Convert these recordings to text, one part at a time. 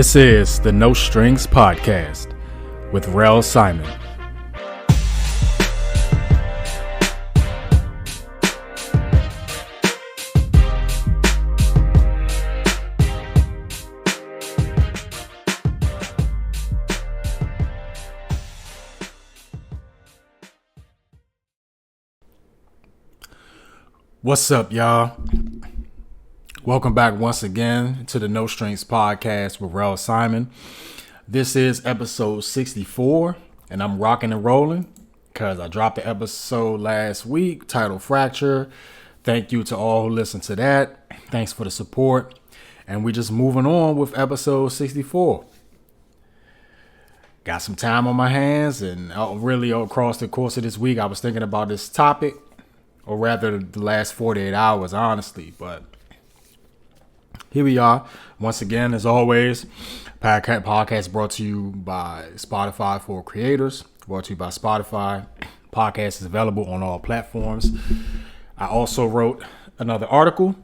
This is the No Strings Podcast with Rel Simon. What's up, y'all? Welcome back once again to the No Strings Podcast with Rel Simon. This is episode 64, and I'm rocking and rolling because I dropped the episode last week titled Fracture. Thank you to all who listened to that. Thanks for the support. And we're just moving on with episode 64. Got some time on my hands, and really across the course of this week, I was thinking about this topic, or rather the last 48 hours, honestly, but here we are, once again, as always. Podcast brought to you by Spotify for creators. Brought to you by Spotify. Podcast is available on all platforms. I also wrote another article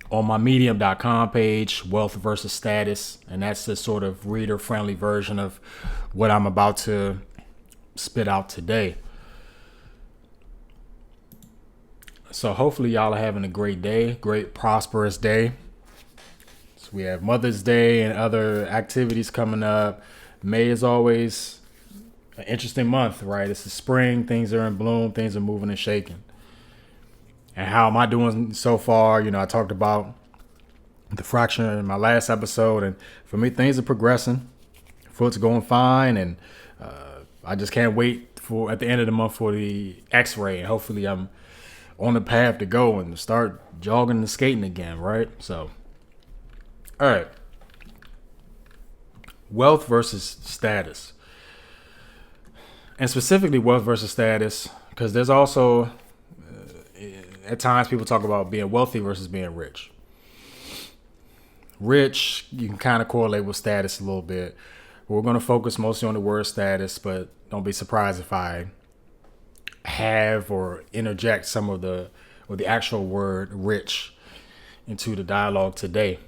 on my medium.com page, Wealth versus Status. And that's the sort of reader-friendly version of what I'm about to spit out today. So hopefully y'all are having a great day, great prosperous day. We have Mother's Day and other activities coming up. May is always an interesting month, right? It's the spring. Things are in bloom. Things are moving and shaking. And how am I doing so far? You know, I talked about the fracture in my last episode. And for me, things are progressing. Foot's going fine. And I just can't wait for at the end of the month for the x-ray. And hopefully I'm on the path to go and start jogging and skating again, right? So. All right. Wealth versus status. And specifically wealth versus status, because there's also, at times people talk about being wealthy versus being rich. Rich, you can kind of correlate with status a little bit. We're going to focus mostly on the word status, but don't be surprised if I have or interject some of the actual word rich into the dialogue today.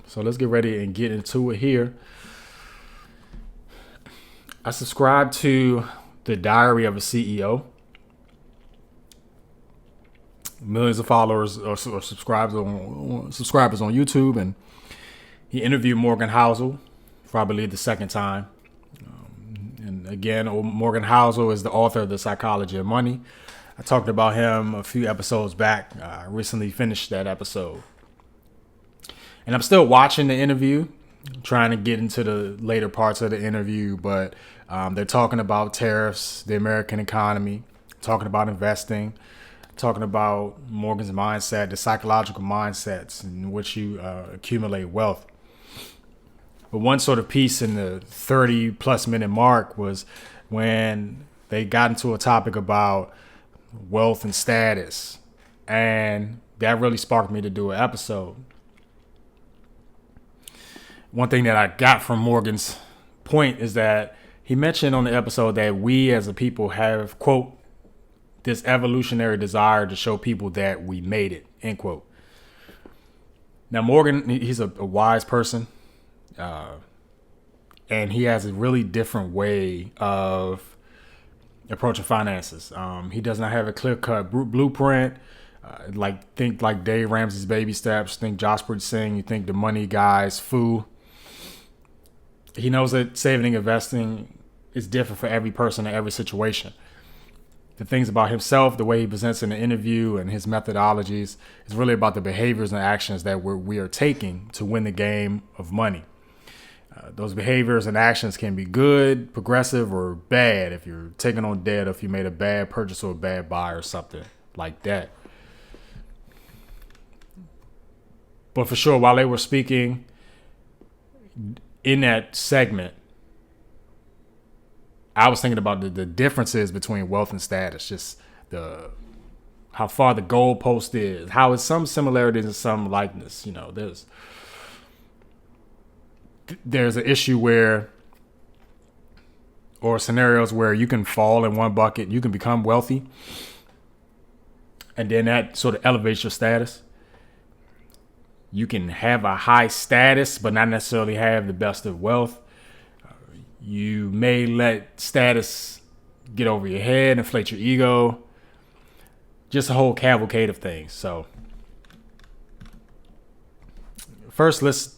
So let's get ready and get into it here. I subscribe to the Diary of a CEO. Millions of followers or subscribers on YouTube, and he interviewed Morgan Housel for, I believe, the second time. And again, Morgan Housel is the author of The Psychology of Money. I talked about him a few episodes back. I recently finished that episode. And I'm still watching the interview, trying to get into the later parts of the interview, but they're talking about tariffs, the American economy, talking about investing, talking about Morgan's mindset, the psychological mindsets in which you accumulate wealth. But one sort of piece in the 30 plus minute mark was when they got into a topic about wealth and status. And that really sparked me to do an episode. One thing that I got from Morgan's point is that he mentioned on the episode that we as a people have, quote, this evolutionary desire to show people that we made it, end quote. Now, Morgan, he's a wise person, and he has a really different way of approaching finances. He does not have a clear-cut blueprint. Think like Dave Ramsey's baby steps, think Joshua Singh, you think the money guy's foo. He knows that saving and investing is different for every person in every situation. The things about himself, the way he presents in the interview and his methodologies is really about the behaviors and actions that we are taking to win the game of money. Those behaviors and actions can be good, progressive, or bad if you're taking on debt, or if you made a bad purchase or a bad buy or something like that. But for sure, while they were speaking in that segment, I was thinking about the differences between wealth and status, just how far the goalpost is, how it's some similarities and some likeness. You know, there's an issue where, or scenarios where you can fall in one bucket, you can become wealthy, and then that sort of elevates your status. You can have a high status, but not necessarily have the best of wealth. You may let status get over your head, inflate your ego. Just a whole cavalcade of things. So first, let's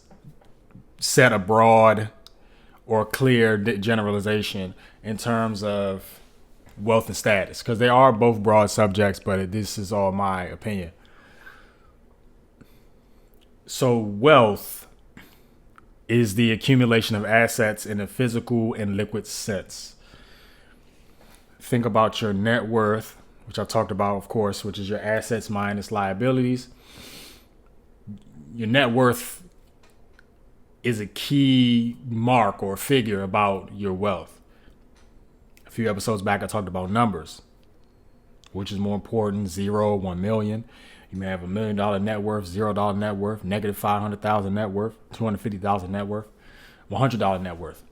set a broad or clear generalization in terms of wealth and status, because they are both broad subjects, but this is all my opinion. So wealth is the accumulation of assets in a physical and liquid sense. Think about your net worth, which I talked about, of course, which is your assets minus liabilities. Your net worth is a key mark or figure about your wealth. A few episodes back, I talked about numbers, which is more important, 0, 1 million. You may have $1 million net worth, $0 net worth, negative 500,000 net worth, 250,000 net worth, $100 net worth.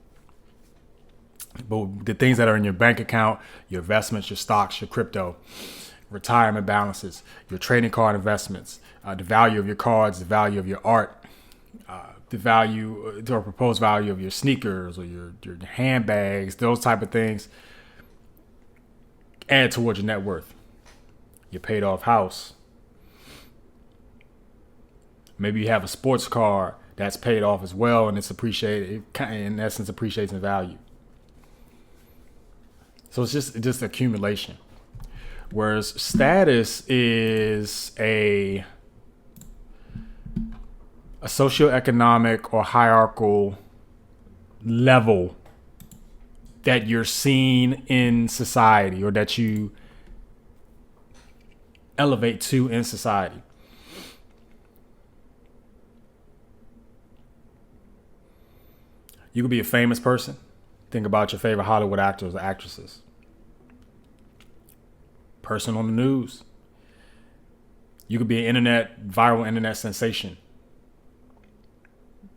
But the things that are in your bank account, your investments, your stocks, your crypto, retirement balances, your trading card investments, the value of your cards, the value of your art, the value or proposed value of your sneakers or your handbags, those type of things add towards your net worth. Your paid off house. Maybe you have a sports car that's paid off as well, and it's appreciated. It in essence appreciates in value. So it's just accumulation. Whereas status is a socioeconomic or hierarchical level that you're seen in society, or that you elevate to in society. You could be a famous person. Think about your favorite Hollywood actors or actresses. Person on the news. You could be an viral internet sensation.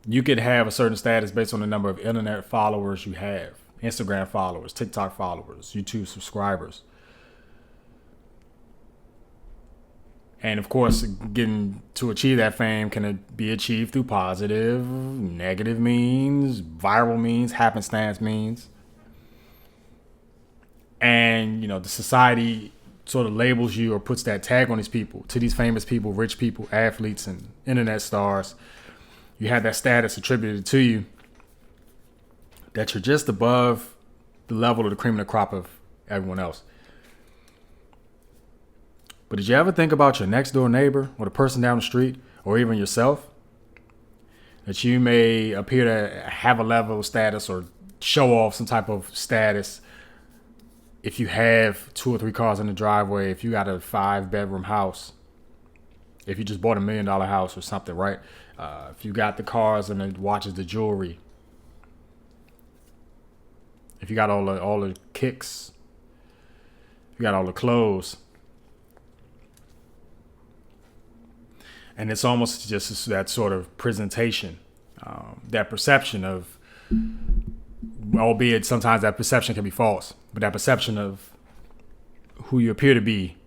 You could have a certain status based on the number of internet followers you have. Instagram followers, TikTok followers, YouTube subscribers. And of course, getting to achieve that fame can be achieved through positive, negative means, viral means, happenstance means. And, the society sort of labels you or puts that tag on these people, to these famous people, rich people, athletes, and internet stars. You have that status attributed to you that you're just above the level of the cream of the crop of everyone else. But did you ever think about your next door neighbor or the person down the street or even yourself? That you may appear to have a level of status or show off some type of status if you have 2 or 3 cars in the driveway, if you got a 5-bedroom house, if you just bought $1 million house or something, right? If you got the cars and the watches, the jewelry, if you got all the kicks, if you got all the clothes. And it's almost just that sort of presentation, that perception of, albeit sometimes that perception can be false, but that perception of who you appear to be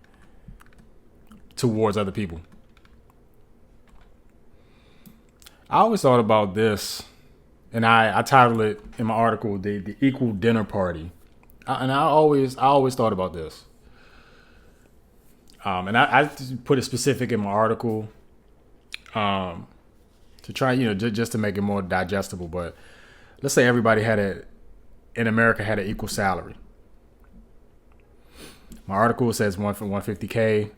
towards other people. I always thought about this, and I titled it in my article, the equal dinner party. I always thought about this. And I put it specific in my article, to try, just to make it more digestible. But let's say everybody in America had an equal salary. My article says 150K.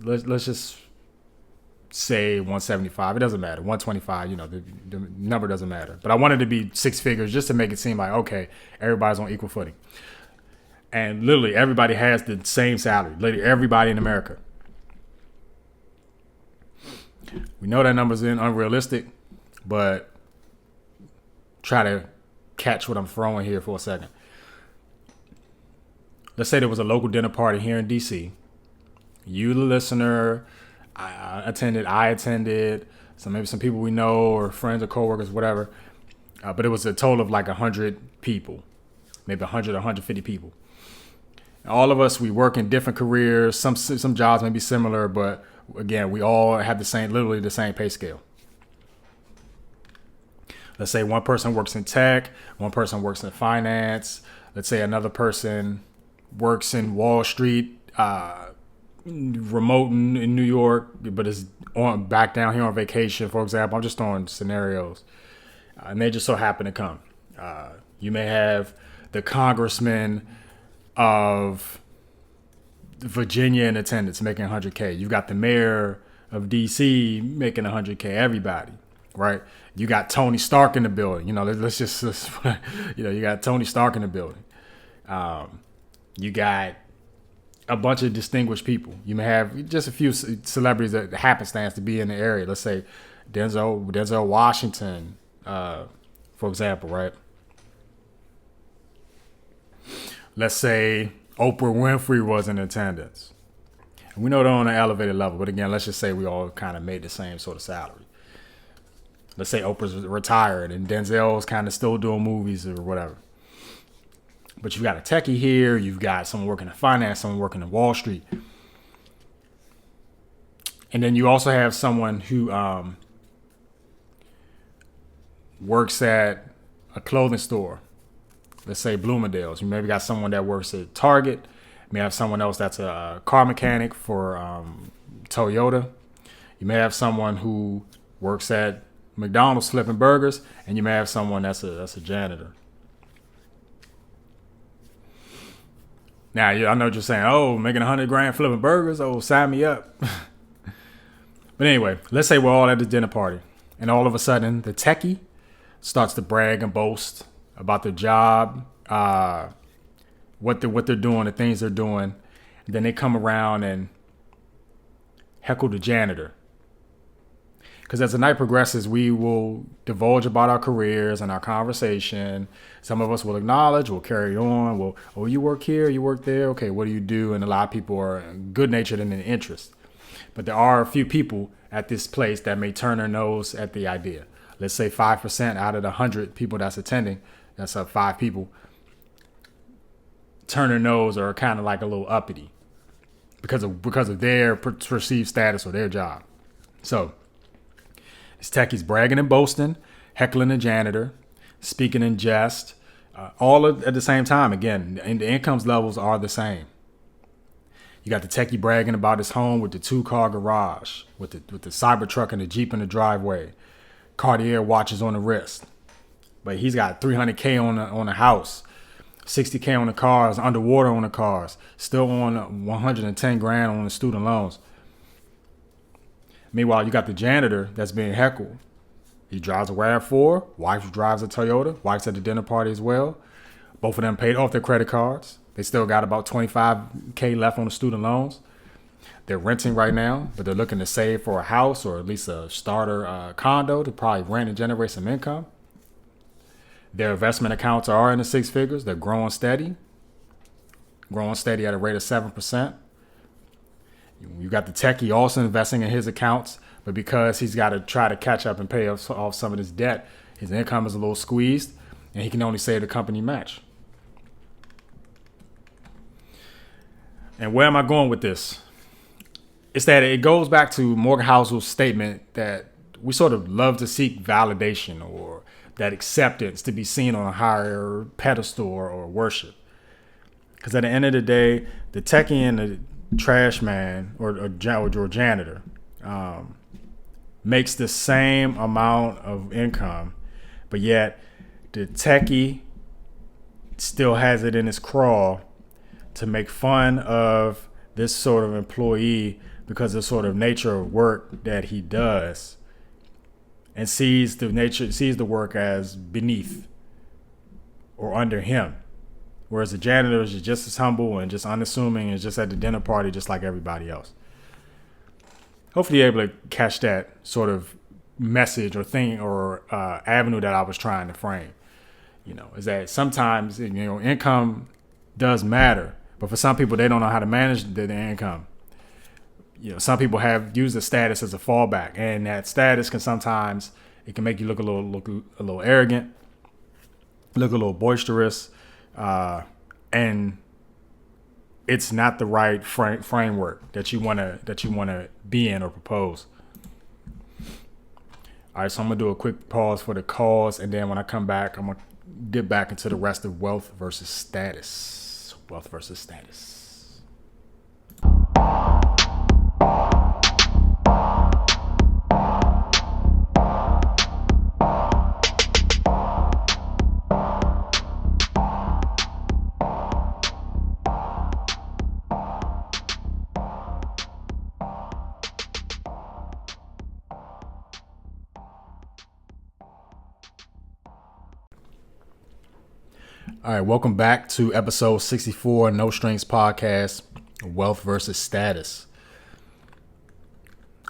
Let's just say 175. It doesn't matter. 125. The number doesn't matter. But I wanted to be 6 figures just to make it seem like, okay, everybody's on equal footing. And literally everybody has the same salary. Literally everybody in America. We know that number's unrealistic, but try to catch what I'm throwing here for a second. Let's say there was a local dinner party here in DC. You, the listener, I attended, so maybe some people we know or friends or coworkers, whatever. But it was a total of like 100 people, maybe 100 or 150 people. All of us, we work in different careers. Some jobs may be similar, but again, we all have literally the same pay scale. Let's say one person works in tech, one person works in finance. Let's say another person works in Wall Street, remote in New York, but is back down here on vacation, for example. I'm just throwing scenarios. And they just so happen to come. You may have the congressman of Virginia in attendance making 100K. You've got the mayor of DC making 100K. Everybody, right? You got Tony Stark in the building. You got Tony Stark in the building. You got a bunch of distinguished people. You may have just a few celebrities that happenstance to be in the area. Let's say Denzel Washington, for example, right? Let's say Oprah Winfrey was in attendance. And we know they're on an elevated level, but again, let's just say we all kind of made the same sort of salary. Let's say Oprah's retired and Denzel's kind of still doing movies or whatever. But you've got a techie here, you've got someone working in finance, someone working in Wall Street. And then you also have someone who works at a clothing store. Let's say Bloomingdale's. You maybe got someone that works at Target. You may have someone else that's a car mechanic for Toyota. You may have someone who works at McDonald's flipping burgers, and you may have someone that's a janitor. Now, I know what you're saying. Oh, making $100,000 flipping burgers. Oh, sign me up. But anyway, let's say we're all at the dinner party, and all of a sudden, the techie starts to brag and boast about their job, what they're doing, the things they're doing. And then they come around and heckle the janitor. Because as the night progresses, we will divulge about our careers and our conversation. Some of us will acknowledge, we'll carry on. Oh, you work here, you work there. Okay, what do you do? And a lot of people are good-natured and in interest. But there are a few people at this place that may turn their nose at the idea. Let's say 5% out of the 100 people that's attending, that's 5 people, turn their nose or are kind of like a little uppity because of their perceived status or their job. So this techie's bragging and boasting, heckling the janitor, speaking in jest, all at the same time. Again, and the incomes levels are the same. You got the techie bragging about his home with the 2-car garage, with the Cybertruck and the Jeep in the driveway, Cartier watches on the wrist. But he's got $300K on the house, $60K on the cars, underwater on the cars, still on $110,000 on the student loans. Meanwhile, you got the janitor that's being heckled. He drives a RAV4. Wife drives a Toyota. Wife's at the dinner party as well. Both of them paid off their credit cards. They still got about $25K left on the student loans. They're renting right now, but they're looking to save for a house or at least a starter condo to probably rent and generate some income. Their investment accounts are in the 6 figures. They're growing steady at a rate of 7%. You got the techie also investing in his accounts, but because he's got to try to catch up and pay off some of his debt, his income is a little squeezed, and he can only save the company match. And where am I going with this? It's that it goes back to Morgan Housel's statement that we sort of love to seek validation or that acceptance to be seen on a higher pedestal or worship. Because at the end of the day, the techie and the trash man or janitor makes the same amount of income, but yet the techie still has it in his craw to make fun of this sort of employee because of the sort of nature of work that he does, and sees the work as beneath or under him. Whereas the janitor is just as humble and just unassuming and just at the dinner party just like everybody else. Hopefully you're able to catch that sort of message or thing or avenue that I was trying to frame. Is that sometimes, income does matter, but for some people, they don't know how to manage their income. Some people have used the status as a fallback, and that status can sometimes, it can make you look a little arrogant, look a little boisterous, and it's not the right framework that you want to be in or propose. All right, so I'm gonna do a quick pause for the cause, and then when I come back, I'm gonna dip back into the rest of wealth versus status. Wealth versus status. All right, welcome back to episode 64, No Strings Podcast, Wealth versus Status.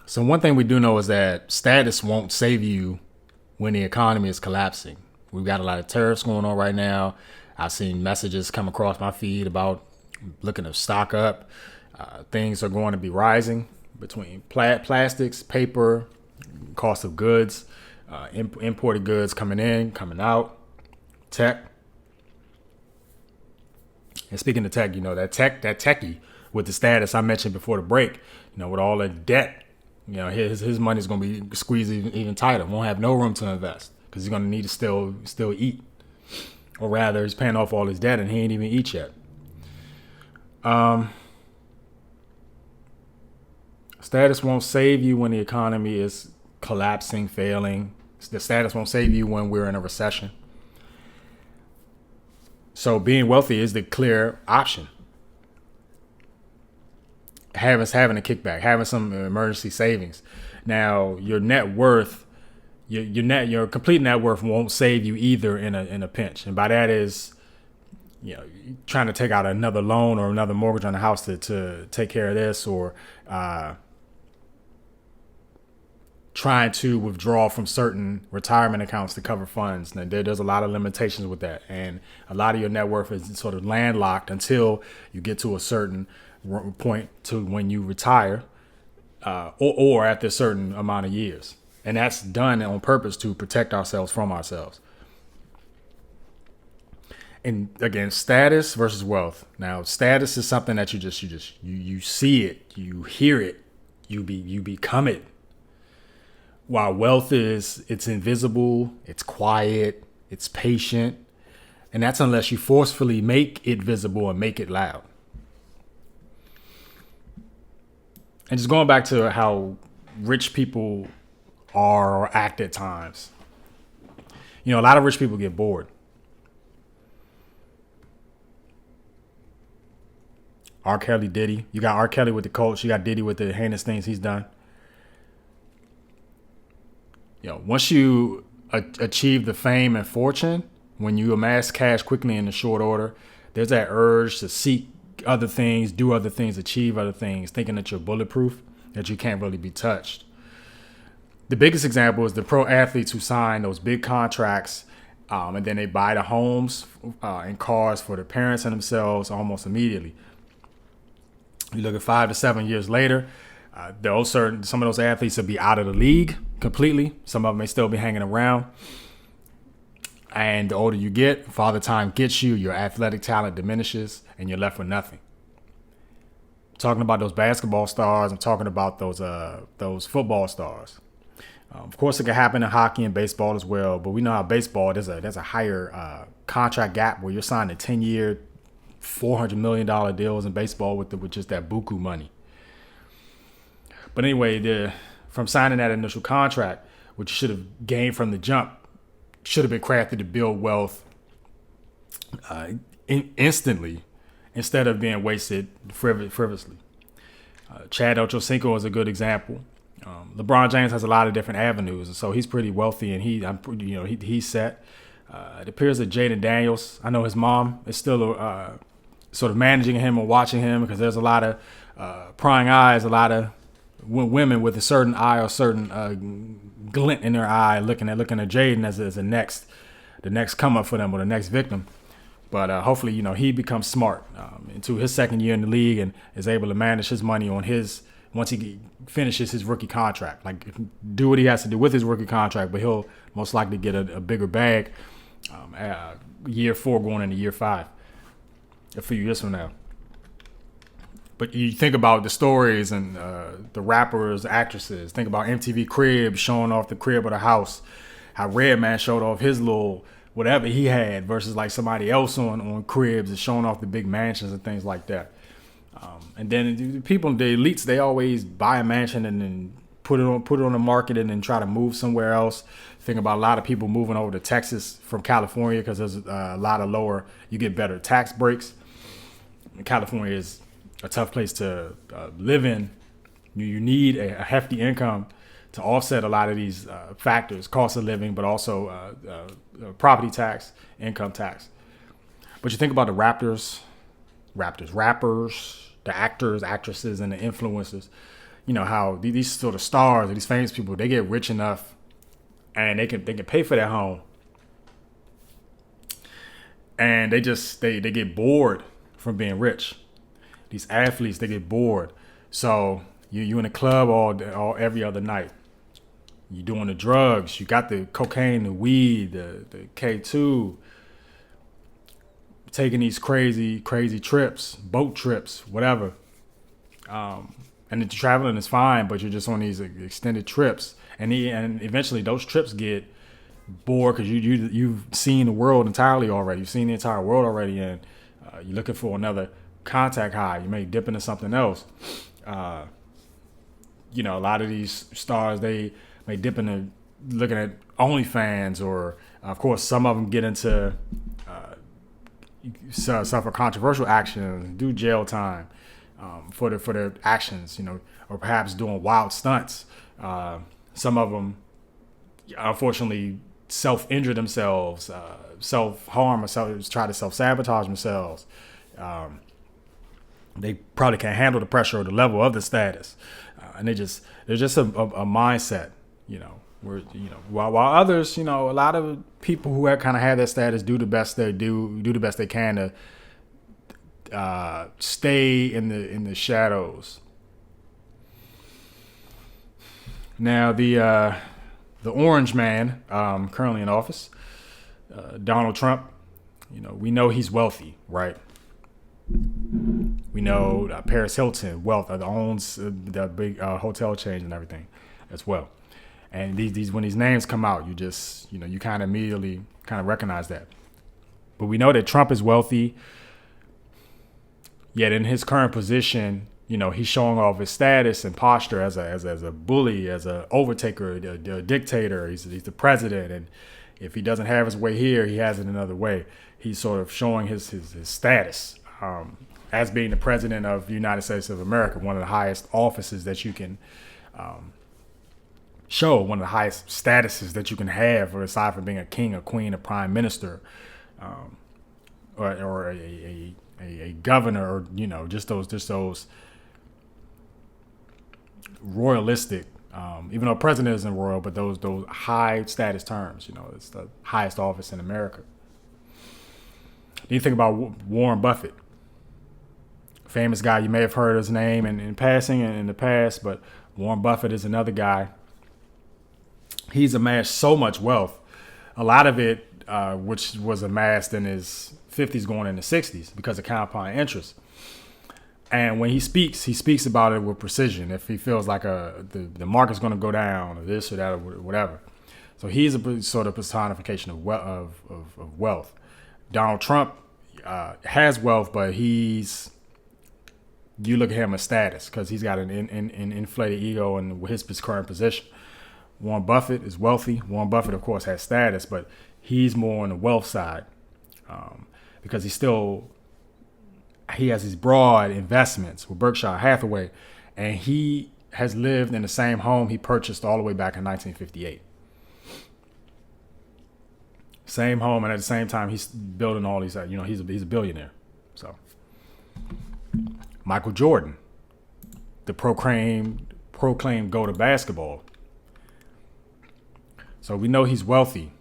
So one thing we do know is that status won't save you when the economy is collapsing. We've got a lot of tariffs going on right now. I've seen messages come across my feed about looking to stock up. Things are going to be rising between plastics, paper, cost of goods, imported goods coming in, coming out, tech. And speaking of tech, that techie with the status I mentioned before the break, with all the debt, his money's going to be squeezed even tighter. Won't have no room to invest because he's going to need to still eat. Or rather, he's paying off all his debt and he ain't even eat yet. Status won't save you when the economy is collapsing, failing. The status won't save you when we're in a recession. So being wealthy is the clear option. Having a kickback, having some emergency savings. Now, your net worth, your complete net worth won't save you either in a pinch. And by that is, trying to take out another loan or another mortgage on the house to take care of this, or trying to withdraw from certain retirement accounts to cover funds. Now, there's a lot of limitations with that. And a lot of your net worth is sort of landlocked until you get to a certain point to when you retire or after a certain amount of years. And that's done on purpose to protect ourselves from ourselves. And again, status versus wealth. Now, status is something that you see it, you hear it, you become it. While wealth it's invisible, it's quiet, it's patient. And that's unless you forcefully make it visible and make it loud. And just going back to how rich people are or act at times. A lot of rich people get bored. R. Kelly, Diddy. You got R. Kelly with the Colts. You got Diddy with the heinous things he's done. Once you achieve the fame and fortune, when you amass cash quickly in a short order, there's that urge to seek other things, do other things, achieve other things, thinking that you're bulletproof, that you can't really be touched. The biggest example is the pro athletes who sign those big contracts and then they buy the homes and cars for their parents and themselves almost immediately. You look at 5 to 7 years later, some of those athletes will be out of the league completely. Some of them may still be hanging around. And the older you get, Father Time gets you, your athletic talent diminishes, and you're left with nothing. I'm talking about those basketball stars. I'm talking about those football stars. Of course, it can happen in hockey and baseball as well. But we know how baseball, there's a higher contract gap where you're signing 10-year, $400 million deals in baseball with just that buku money. But anyway, from signing that initial contract, which you should have gained from the jump, should have been crafted to build wealth instantly instead of being wasted frivolously. Chad Ochocinco is a good example. LeBron James has a lot of different avenues, and so he's pretty wealthy, and he's set. It appears that Jaden Daniels, I know his mom is still sort of managing him or watching him because there's a lot of prying eyes, a lot of women with a certain eye or certain glint in their eye looking at Jaden as the next come up for them or the next victim. But hopefully, he becomes smart into his second year in the league and is able to manage his money on once he finishes his rookie contract. Like, do what he has to do with his rookie contract, but he'll most likely get a bigger bag year 4 going into year 5, a few years from now. But you think about the stories and the rappers, the actresses. Think about MTV Cribs showing off the crib of the house. How Redman showed off his little whatever he had versus like somebody else on Cribs is showing off the big mansions and things like that. And then the people, the elites, they always buy a mansion and then put it on the market and then try to move somewhere else. Think about a lot of people moving over to Texas from California because there's a lot of you get better tax breaks. California is a tough place to live in. You need a hefty income to offset a lot of these factors, cost of living, but also property tax, income tax. But you think about the rappers, the actors, actresses, and the influencers. You know how these sort of stars, these famous people, they get rich enough, and they can pay for their home, and they get bored from being rich. These athletes, they get bored, so you in a club all every other night. You doing the drugs. You got the cocaine, the weed, the K2. Taking these crazy trips, boat trips, whatever. And the traveling is fine, but you're just on these extended trips, and eventually those trips get bored because you've seen the world entirely already. You've seen the entire world already, and you're looking for another contact high. You may dip into something else. A lot of these stars, they may dip into looking at OnlyFans, or of course some of them get into suffer controversial actions, do jail time for their actions, or perhaps doing wild stunts. Some of them, unfortunately, self-injure themselves, self-harm, or try to self-sabotage themselves. They probably can't handle the pressure or the level of the status, and they're just a mindset, where while others, a lot of people who kind of have that status do the best they can to stay in the shadows. Now the orange man, currently in office, Donald Trump, we know he's wealthy, right? We know Paris Hilton owns the big hotel chains and everything as well. And these when these names come out, you just you kind of immediately kind of recognize that. But we know that Trump is wealthy. Yet in his current position, he's showing off his status and posture as a bully, as a overtaker, a dictator. He's the president, and if he doesn't have his way here, he has it another way. He's sort of showing his status as being the president of the United States of America, one of the highest offices that you can show, one of the highest statuses that you can have, or aside from being a king, a queen, a prime minister, or a governor, or just those royalistic, even though president isn't royal, but those high status terms. It's the highest office in America. Then you think about Warren Buffett, famous guy. You may have heard his name in passing and in the past, but Warren Buffett is another guy. He's amassed so much wealth, a lot of it which was amassed in his 50s going into 60s because of compound interest. And when he speaks about it with precision. If he feels like the market's going to go down, or this or that or whatever. So he's a sort of personification of wealth. Donald Trump has wealth, but you look at him as status because he's got an inflated ego and his current position. Warren Buffett is wealthy. Warren Buffett, of course, has status, but he's more on the wealth side because he has these broad investments with Berkshire Hathaway, and he has lived in the same home he purchased all the way back in 1958. Same home, and at the same time, he's building all these. He's a billionaire. So, Michael Jordan, the proclaimed GOAT of basketball. So we know he's wealthy.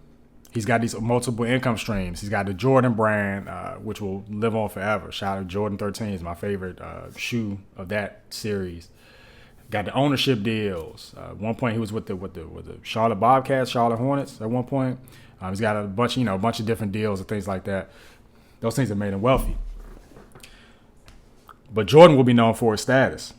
He's got these multiple income streams. He's got the Jordan brand, which will live on forever. Shout out to Jordan 13 is my favorite shoe of that series. Got the ownership deals. At one point, he was with the Charlotte Bobcats, Charlotte Hornets. At one point, he's got a bunch of different deals and things like that. Those things have made him wealthy. But Jordan will be known for his status.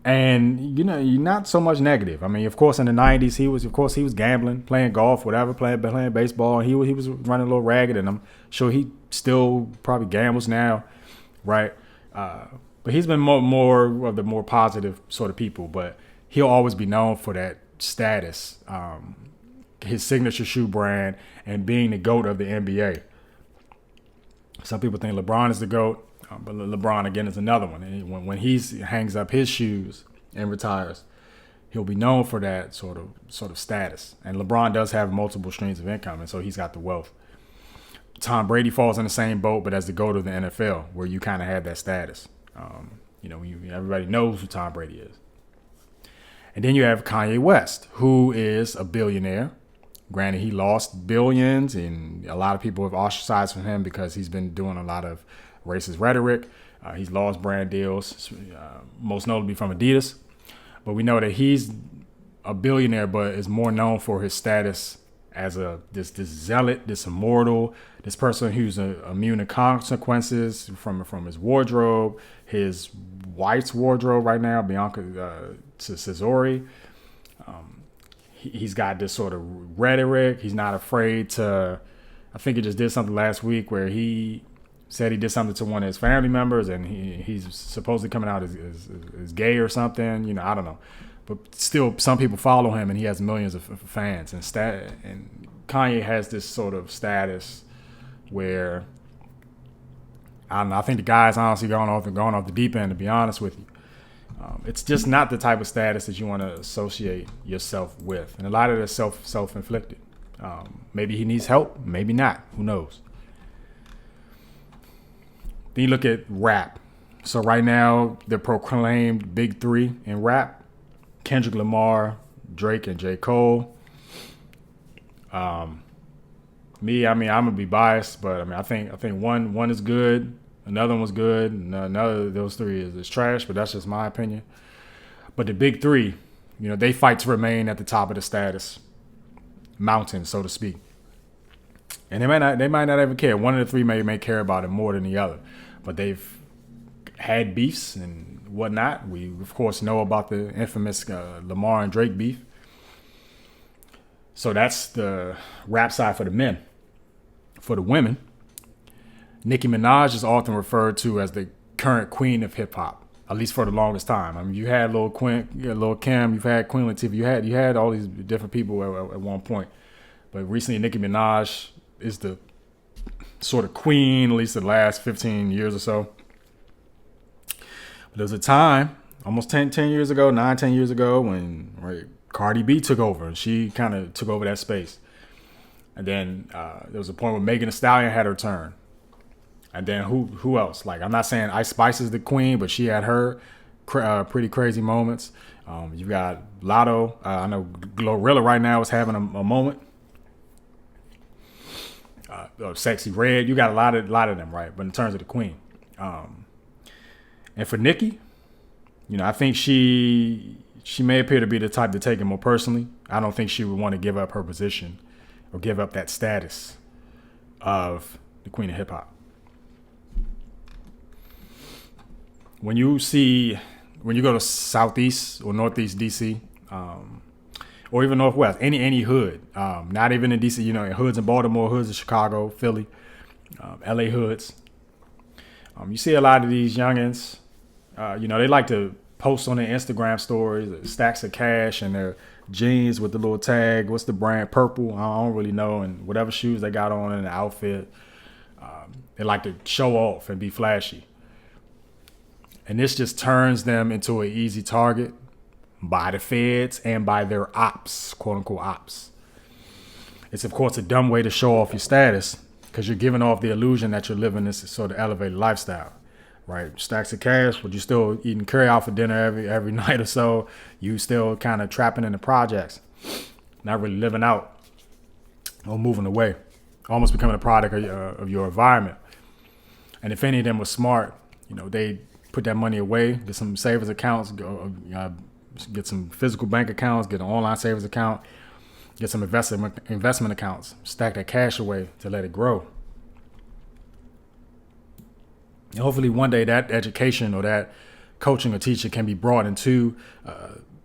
And you're not so much negative. I mean, of course, in the '90s, he was gambling, playing golf, whatever, playing baseball. And he was running a little ragged, and I'm sure he still probably gambles now, right? But he's been more of the more positive sort of people. But he'll always be known for that status, his signature shoe brand, and being the GOAT of the NBA. Some people think LeBron is the GOAT. But LeBron, again, is another one. And when he hangs up his shoes and retires, he'll be known for that sort of status. And LeBron does have multiple streams of income, and so he's got the wealth. Tom Brady falls in the same boat, but as the GOAT of the NFL, where you kind of have that status. Everybody knows who Tom Brady is. And then you have Kanye West, who is a billionaire. Granted, he lost billions, and a lot of people have ostracized from him because he's been doing a lot of racist rhetoric. He's lost brand deals, most notably from Adidas. But we know that he's a billionaire, but is more known for his status as this zealot, this immortal, this person who's immune to consequences from his wardrobe, his wife's wardrobe right now, Bianca Cesori. He's got this sort of rhetoric. He's not afraid to. I think he just did something last week where he said he did something to one of his family members, and he's supposedly coming out as gay or something. I don't know. But still, some people follow him, and he has millions of fans. And Kanye has this sort of status where, I don't know, I think the guy's honestly gone off the deep end, to be honest with you. It's just not the type of status that you want to associate yourself with. And a lot of it is self-inflicted. Maybe he needs help, maybe not. Who knows? Then you look at rap. So right now, the proclaimed big three in rap: Kendrick Lamar, Drake, and J. Cole. I'm gonna be biased, but I think one is good, another one was good, and another of those three is trash. But that's just my opinion. But the big three, they fight to remain at the top of the status mountain, so to speak. And they might not ever care. One of the three may care about it more than the other. But they've had beefs and whatnot. We, of course, know about the infamous Lamar and Drake beef. So that's the rap side for the men. For the women, Nicki Minaj is often referred to as the current queen of hip-hop, at least for the longest time. You had Lil Kim, you've had Queen Latifah, you had all these different people at one point. But recently, Nicki Minaj is the sort of queen, at least the last 15 years or so. But there was a time, almost 10 years ago, 10 years ago, when Cardi B took over, and she kind of took over that space. And then there was a point where Megan Thee Stallion had her turn. And then who else? Like, I'm not saying Ice Spice is the queen, but she had her pretty crazy moments. You've got Lotto. I know Glorilla right now is having a moment. Sexy Red. You got a lot of them, right? But in terms of the queen, and for Nicki, I think she may appear to be the type to take it more personally. I don't think she would want to give up her position or give up that status of the queen of hip hop. When you go to Southeast or Northeast DC, or even Northwest, any hood, not even in DC, hoods in Baltimore, hoods in Chicago, Philly, LA hoods. You see a lot of these youngins, they like to post on their Instagram stories, stacks of cash and their jeans with the little tag. What's the brand? Purple. I don't really know. And whatever shoes they got on in the outfit. They like to show off and be flashy. And this just turns them into an easy target by the feds and by their ops, quote unquote ops. It's, of course, a dumb way to show off your status because you're giving off the illusion that you're living this sort of elevated lifestyle, right? Stacks of cash, but you're still eating curry out for dinner every night or so. You still kind of trapping in the projects, not really living out or moving away, almost becoming a product of your environment. And if any of them were smart, they put that money away, get some savings accounts, get some physical bank accounts, get an online savings account, get some investment accounts, stack that cash away to let it grow. And hopefully one day that education or that coaching or teaching can be brought into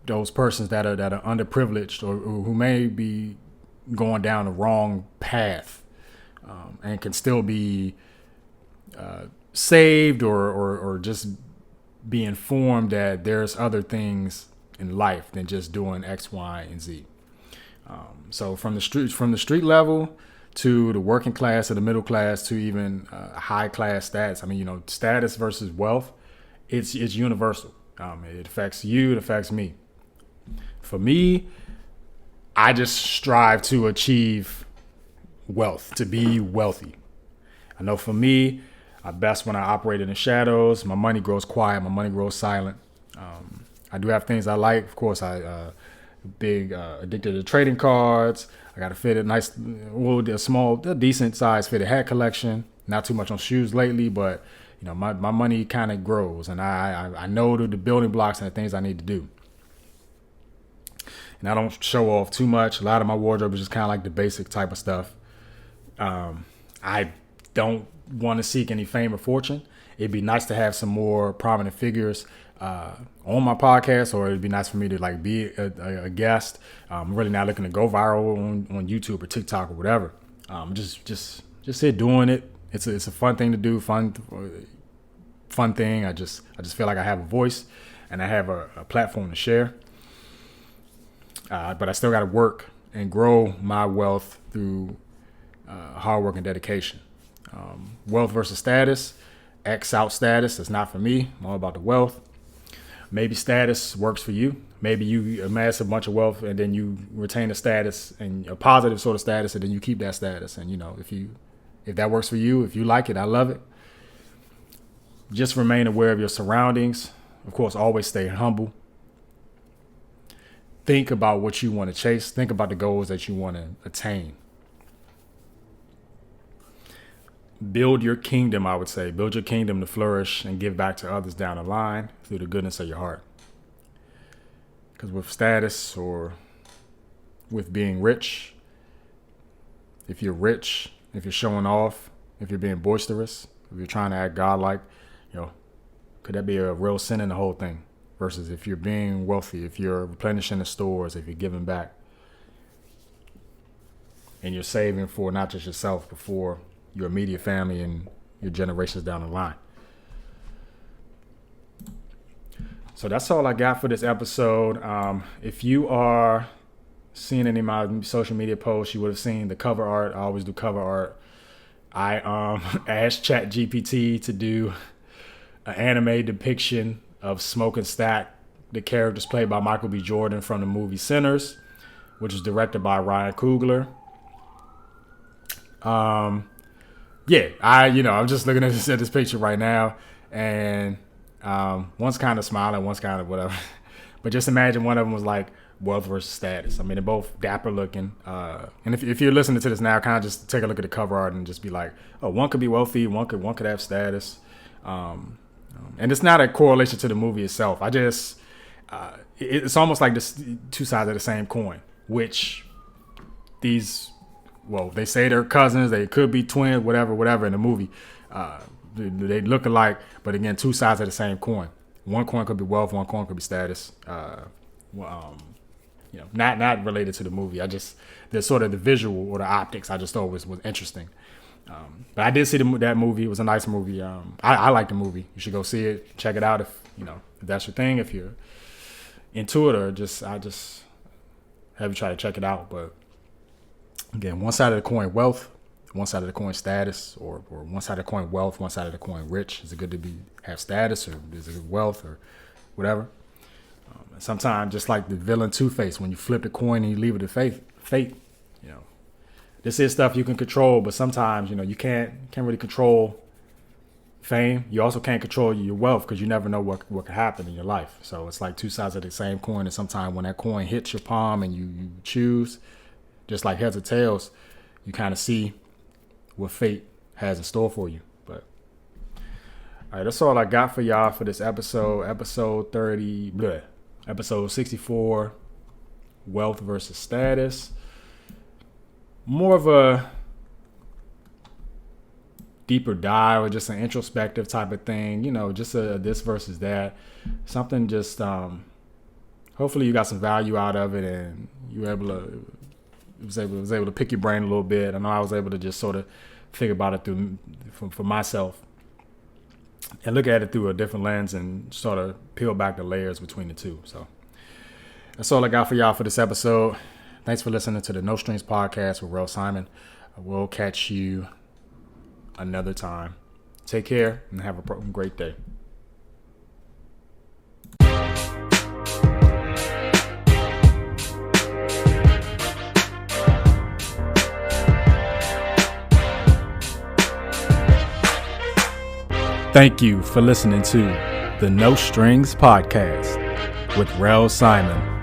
those persons that are underprivileged or who may be going down the wrong path, and can still be saved or just be informed that there's other things in life than just doing X, Y, and Z. So from the street level to the working class, to the middle class, to even high class stats. I mean, status versus wealth, it's universal. It affects you. It affects me. For me, I just strive to achieve wealth, to be wealthy. I know for me, I best when I operate in the shadows. My money grows quiet. My money grows silent. I do have things I like. Of course, I big addicted to trading cards. I got a a decent size fitted hat collection. Not too much on shoes lately, but my money kind of grows, and I know the building blocks and the things I need to do. And I don't show off too much. A lot of my wardrobe is just kind of like the basic type of stuff. I don't want to seek any fame or fortune. It'd be nice to have some more prominent figures on my podcast, or it'd be nice for me to be a guest. I'm really not looking to go viral on YouTube or TikTok or whatever. Just here doing it. It's a fun thing to do, fun thing. I just feel like I have a voice and I have a platform to share. But I still got to work and grow my wealth through hard work and dedication. Wealth versus status. X out status. It's not for me. I'm all about the wealth. Maybe status works for you. Maybe you amass a bunch of wealth and then you retain a status and a positive sort of status, and then you keep that status. And if that works for you, if you like it, I love it. Just remain aware of your surroundings. Of course, always stay humble. Think about what you want to chase. Think about the goals that you want to attain. Build your kingdom, I would say. Build your kingdom to flourish and give back to others down the line through the goodness of your heart. Because with status or with being rich, if you're rich, if you're showing off, if you're being boisterous, if you're trying to act godlike, could that be a real sin in the whole thing? Versus if you're being wealthy, if you're replenishing the stores, if you're giving back, and you're saving for not just yourself, but for your immediate family and your generations down the line. So that's all I got for this episode. If you are seeing any of my social media posts, you would have seen the cover art. I always do cover art. I asked ChatGPT to do an anime depiction of Smoke and Stack, the characters played by Michael B. Jordan from the movie Sinners, which was directed by Ryan Coogler. I'm just looking at this picture right now, and one's kind of smiling, one's kind of whatever. But just imagine one of them was like wealth versus status. I mean, they're both dapper looking. And if you're listening to this now, kind of just take a look at the cover art and just be like, oh, one could be wealthy, one could have status. And it's not a correlation to the movie itself. It's almost like this two sides of the same coin, which they say they're cousins, they could be twins, whatever in the movie. They look alike, but again, two sides of the same coin. One coin could be wealth, one coin could be status. Not related to the movie. The sort of the visual or the optics I just thought was interesting. But I did see that movie. It was a nice movie. I like the movie. You should go see it. Check it out if that's your thing. If you're into it, or I just have you try to check it out. But again, one side of the coin wealth, one side of the coin status, or one side of the coin wealth, one side of the coin rich. Is it good to have status, or is it wealth, or whatever? Sometimes, just like the villain Two-Face, when you flip the coin and you leave it to fate. This is stuff you can control, but sometimes you can't really control fame. You also can't control your wealth, because you never know what could happen in your life. So it's like two sides of the same coin, and sometimes when that coin hits your palm and you choose, just like heads or tails, you kind of see what fate has in store for you. But all right, that's all I got for y'all for this episode. Episode 64, wealth versus status. More of a deeper dive or just an introspective type of thing, just a this versus that, something just hopefully you got some value out of it, and you was able to pick your brain a little bit. I know I was able to just sort of think about it for myself and look at it through a different lens and sort of peel back the layers between the two. So that's all I got for y'all for this episode. Thanks for listening to the No Strings Podcast with Rel Simon. I will catch you another time. Take care and have a great day. Thank you for listening to the No Strings Podcast with Rel Simon.